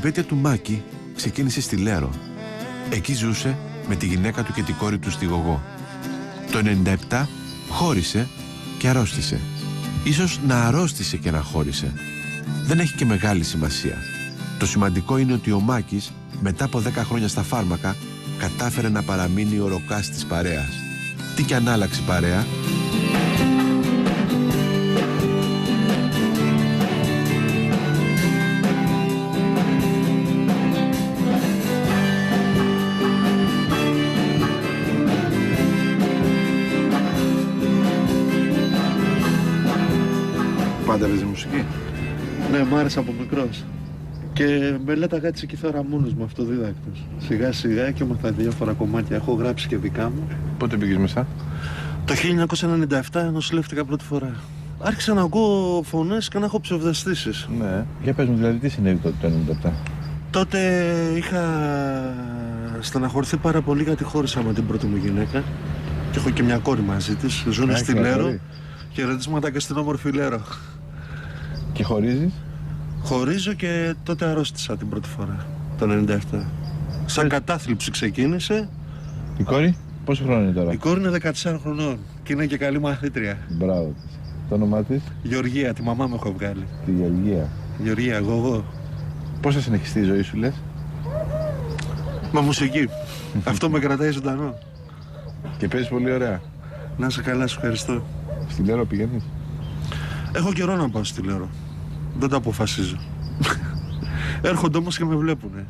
περιπέτεια του Μάκη ξεκίνησε στη Λέρο. Εκεί ζούσε με τη γυναίκα του και την κόρη του στη Γογό. Το 97 χώρισε και αρρώστησε. Ίσως να αρρώστησε και να χώρισε. Δεν έχει και μεγάλη σημασία. Το σημαντικό είναι ότι ο Μάκης, μετά από 10 χρόνια στα φάρμακα, κατάφερε να παραμείνει ο ροκάς της παρέας. Τι κι αν άλλαξε η παρέα. Πάντα παίζει μουσική. Ναι, μου άρεσε από μικρός. Και μελέταγα έτσι κιθάρα μόνος μου, αυτοδίδακτος. Σιγά σιγά και έμαθα διάφορα κομμάτια. Έχω γράψει και δικά μου. Πότε πήγες μέσα? Το 1997 νοσηλεύτηκα πρώτη φορά. Άρχισα να ακούω φωνές και να έχω ψευδαισθήσεις. Ναι. Για πες μου, δηλαδή, τι συνέβη τότε το 97? Τότε είχα στεναχωρηθεί πάρα πολύ γιατί χώρισα με την πρώτη μου γυναίκα. Και έχω και μια κόρη μαζί της. Ζουνε στη Λέρο. Χαιρετίσματα και στην όμορφη Λέρο. Και χωρίζεις? Χωρίζω και τότε αρρώστησα την πρώτη φορά, το 97. Σαν κατάθλιψη ξεκίνησε. Η κόρη, πόσο χρόνο είναι τώρα? Η κόρη είναι 14 χρονών και είναι και καλή μαθήτρια. Μπράβο της. Το όνομά της? Γεωργία, τη μαμά μου έχω βγάλει. Τη Γεωργία. Γεωργία, Γογό. Πώς θα συνεχιστεί η ζωή σου, λες? Με μουσική. Αυτό με κρατάει ζωντανό. Και παίζεις πολύ ωραία. Να είσαι καλά, σου ευχαριστώ. Στη Λέρο πηγαίνεις? Έχω καιρό να πάω στη Λέρο. Δεν το αποφασίζω. Έρχονται όμως και με βλέπουνε.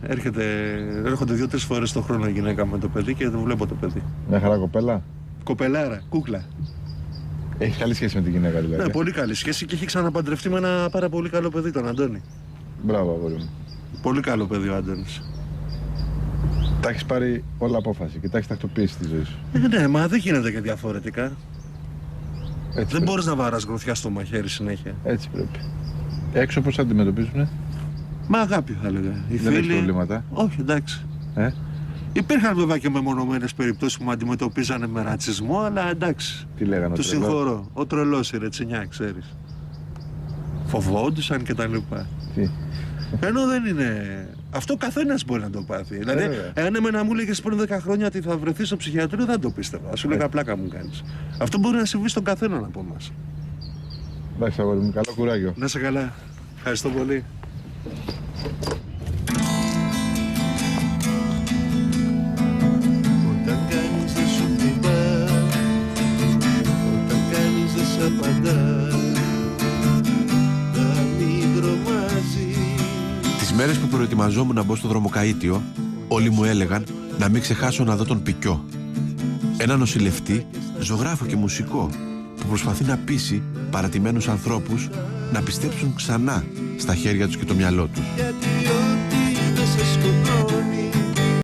Έρχονται 2-3 φορές το χρόνο η γυναίκα με το παιδί και το βλέπω το παιδί. Μια χαρά κοπέλα. Κοπελάρα, κούκλα. Έχει καλή σχέση με τη γυναίκα δηλαδή? Ναι, πολύ καλή σχέση και έχει ξαναπαντρευτεί με ένα πάρα πολύ καλό παιδί, τον Αντώνη. Μπράβο, αγόρι μου. Πολύ καλό παιδί ο Αντώνης. Τα έχεις πάρει όλα απόφαση και τα έχεις τακτοποιήσει στη ζωή σου. Ναι, μα δεν γίνεται και διαφορετικά. Έτσι Δεν πρέπει. μπορείς να βαράς γροθιά στο μαχαίρι συνέχεια. Έτσι πρέπει. Έξω πώς αντιμετωπίζουνε? Με αγάπη θα έλεγα. Οι Δεν έχεις προβλήματα? Όχι, εντάξει. Υπήρχαν βέβαια και μεμονωμένες περιπτώσεις που με αντιμετωπίζανε με ρατσισμό, αλλά εντάξει. Τι λέγανε? Του συγχωρώ. Ο τρελός η ρετσινιά, ξέρεις. Φοβόντουσαν και τα λοιπά. Τι? Ενώ δεν είναι. Αυτό καθένας μπορεί να το πάθει. Δηλαδή, εάν εμένα μου έλεγες πριν 10 χρόνια ότι θα βρεθεί στο ψυχιατρίο, δεν το πίστευα. Σου λέγα πλάκα μου κάνεις. Αυτό μπορεί να συμβεί στον καθέναν από εμάς. Εντάξει, αγόρι μου, καλό κουράγιο. Να είσαι καλά. Ευχαριστώ πολύ. Όταν κάνεις δεν σου χτυπά, όταν κάνεις δεν σ' απαντά, τα μην τρομάζει. Τις μέρες που προετοιμαζόμουν να μπω στο δρομοκαΐτιο, όλοι μου έλεγαν να μην ξεχάσω να δω τον Πικιό. Ένα νοσηλευτή, ζωγράφο και μουσικό, που προσπαθεί να πείσει παρατημένους ανθρώπους να πιστέψουν ξανά στα χέρια τους και το μυαλό τους.